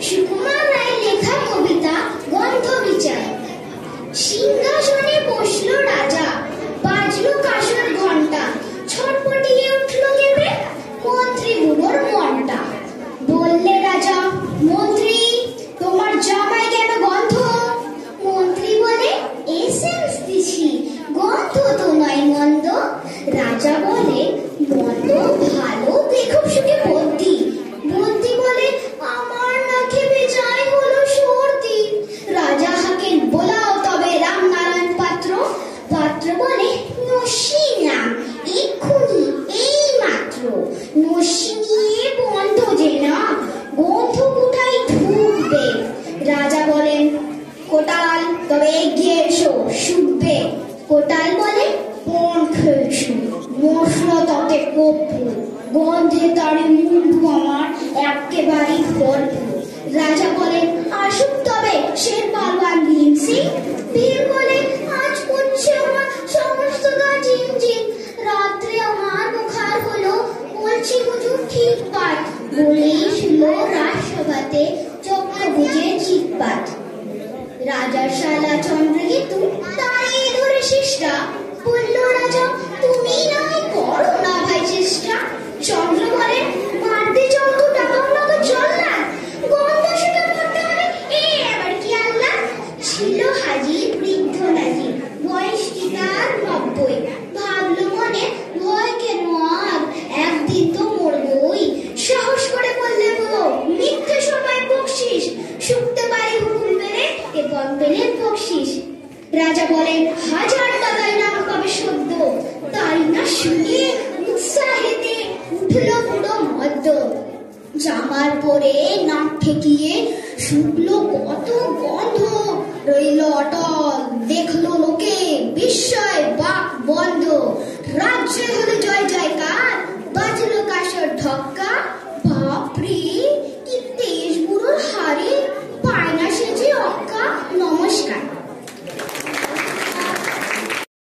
সুকুমার রায় লেখা কবিতা গন্ধ বিচার। সিংহাসনে বসলো রাজা, বাজলো কাঁসর ঘন্টা, ছটপটিয়ে উঠলো কেঁপে মন্ত্রী বুড়োর মনটা। বললে রাজা, মন্ত্রী তোমার জামায় কেন গন্ধ? মন্ত্রী বলে, এসেন্স দিছি, গন্ধ তো নয় মন্দ। রাজা বলে, মন্দ ভালো দেখুব সুখে বদ্যি। বদ্যি বলে, আমার নাকে বেজায় হলো সর্দি। রাজা হাঁকেন, বোলাও তবে রামনারায়ণ পাত্র। পাত্র বলে, নস্যি না, এক্ষুনি এই মাত্র। নস্যি নিয়ে বন্ধ যে না, গন্ধ কোথায় ঢুকবে? রাজা বলেন, কোটাল তবে এগিয়ে এসো, শুকবে। কোটাল বলে, কোন খেয়েছো? মশলা তাতে কপ্পুর, গন্ধে তারে মুন্ডু আমার একেবারেই ভরপুর। রাজা বলেন, আসুক তবে শের পালওয়ান ভীম সিং। ভীম বলে, আজ করছে আমার সমস্ত গা ঝিমঝিম। রাত্রে আমার বুখার হলো, বলছি হুজুর ঠিক পাঠ। বলেই শুলো রাজসভাতে চক্রভুজে চিৎপাত। রাজার শালা চন্দ্রকেতু দাঁড়িয়ে ধরে শিষ্টা। বলল রাজা, তুমি নয় করো না ভাই চেষ্টা। চন্দ্র বলেন, মারতে চন্দ্র টাকাও নগদ চল না, গন্ধ শুকে মরতে হবে এ আবার কি আল্লাহ। ছিল হাজির বৃদ্ধ নাজির, বয়স কি তার 90। ভাবলো মনে, ভয় কেন আর, একদিন তো মরবই। সাহস করে বললে, বলো মিথ্যে সময় বকশিস, শুকতে পারি হুকুম পেলে এবং পেলেন বকশিস। রাজা বলেন, 1000 টাকায় নাম পাবে সদ্য। তাই না শুনে উৎসাহেতে উঠলো পুরো মদ্য। জামার পরে নাক ঠেকিয়ে শুকলো কত গন্ধ। রইল অটল, দেখলো লোকে বিস্ময় বাক বন্ধ। রাজ্যে হলো জয় জয়।